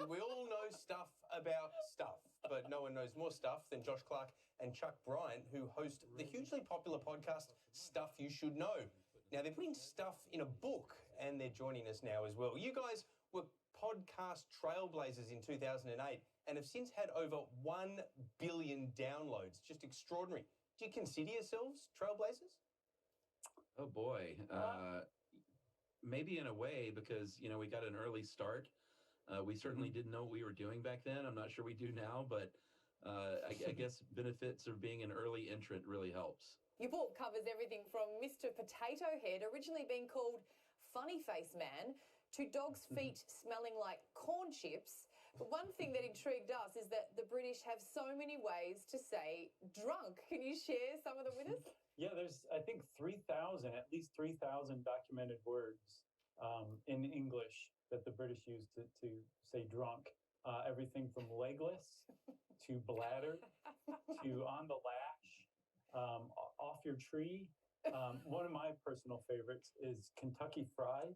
on. We all know stuff about stuff, but no one knows more stuff than Josh Clark and Chuck Bryant, who host the hugely popular podcast Stuff You Should Know. Now, they're putting stuff in a book, and they're joining us now as well. You guys were podcast trailblazers in 2008 and have since had over 1 billion downloads. Just extraordinary. Do you consider yourselves trailblazers? Oh, boy. Maybe in a way, because, you know, we got an early start. We certainly didn't know what we were doing back then. I'm not sure we do now, but I guess benefits of being an early entrant really helps. Your book covers everything from Mr. Potato Head, originally being called Funny Face Man, to dog's feet smelling like corn chips. But one thing that intrigued us is that the British have so many ways to say drunk. Can you share some of them with us? Yeah, there's, I think, at least 3,000 documented words in English that the British use to say drunk. Everything from legless to bladder to on the lash, off your tree. One of my personal favorites is Kentucky Fried,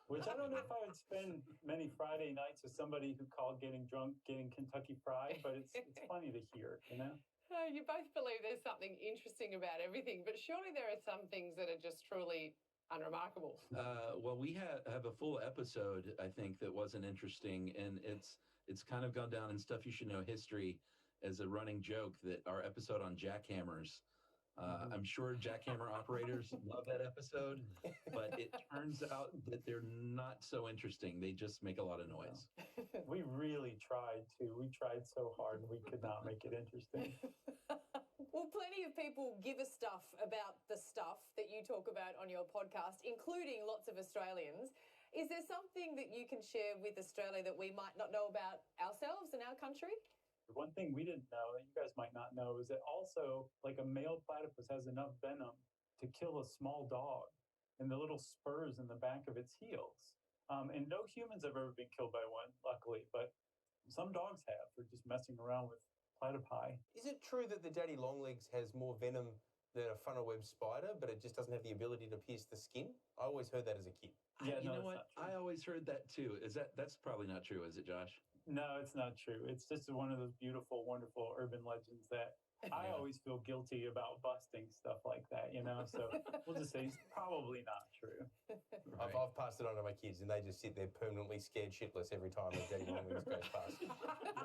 which I don't know if I would spend many Friday nights with somebody who called getting drunk getting Kentucky Fried, but it's funny to hear, you know? You both believe there's something interesting about everything, but surely there are some things that are just truly unremarkable. Well, we have a full episode, I think, that wasn't interesting, and it's kind of gone down in Stuff You Should Know history as a running joke that our episode on jackhammers. I'm sure jackhammer operators love that episode, but it turns out that they're not so interesting. They just make a lot of noise. We really tried to. We tried so hard and we could not make it interesting. Well, plenty of people give us stuff about the stuff that you talk about on your podcast, including lots of Australians. Is there something that you can share with Australia that we might not know about ourselves and our country? One thing we didn't know that you guys might not know is that also, like, a male platypus has enough venom to kill a small dog in the little spurs in the back of its heels. And no humans have ever been killed by one, luckily, but some dogs have for just messing around with platypi. Is it true that the daddy longlegs has more venom than a funnel web spider, but it just doesn't have the ability to pierce the skin? I always heard that as a kid. Yeah, You no, know it's what? not true. I always heard that too. That's probably not true, is it, Josh? No, it's not true. It's just one of those beautiful, wonderful urban legends that I always feel guilty about busting stuff like that, you know? So we'll just say it's probably not true. Right. I've passed it on to my kids, and they just sit there permanently scared shitless every time a daddy longlegs goes past. Yeah,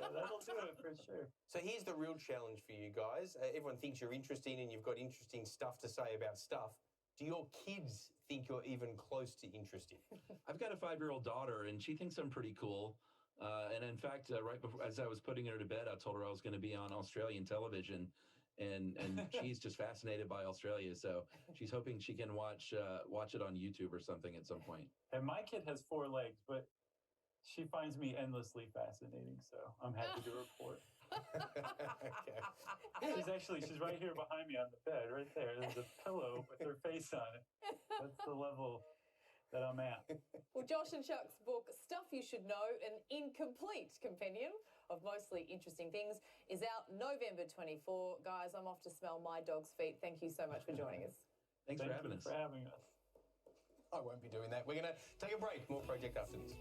that'll do it for sure. So here's the real challenge for you guys. Everyone thinks you're interesting and you've got interesting stuff to say about stuff. Do your kids think you're even close to interesting? I've got a 5-year-old daughter, and she thinks I'm pretty cool. And in fact, right before, as I was putting her to bed, I told her I was going to be on Australian television, and she's just fascinated by Australia. So she's hoping she can watch it on YouTube or something at some point. And my kid has 4 legs, but she finds me endlessly fascinating. So I'm happy to report. Okay. She's right here behind me on the bed, right there. There's a pillow with her face on it. That's the level that I'm at. Well, Josh and Chuck's book, Stuff You Should Know, an incomplete compendium of mostly interesting things, is out November 24. Guys, I'm off to smell my dog's feet. Thank you so much for joining us. Thanks for having us. For having us. I won't be doing that. We're going to take a break. More Project after this.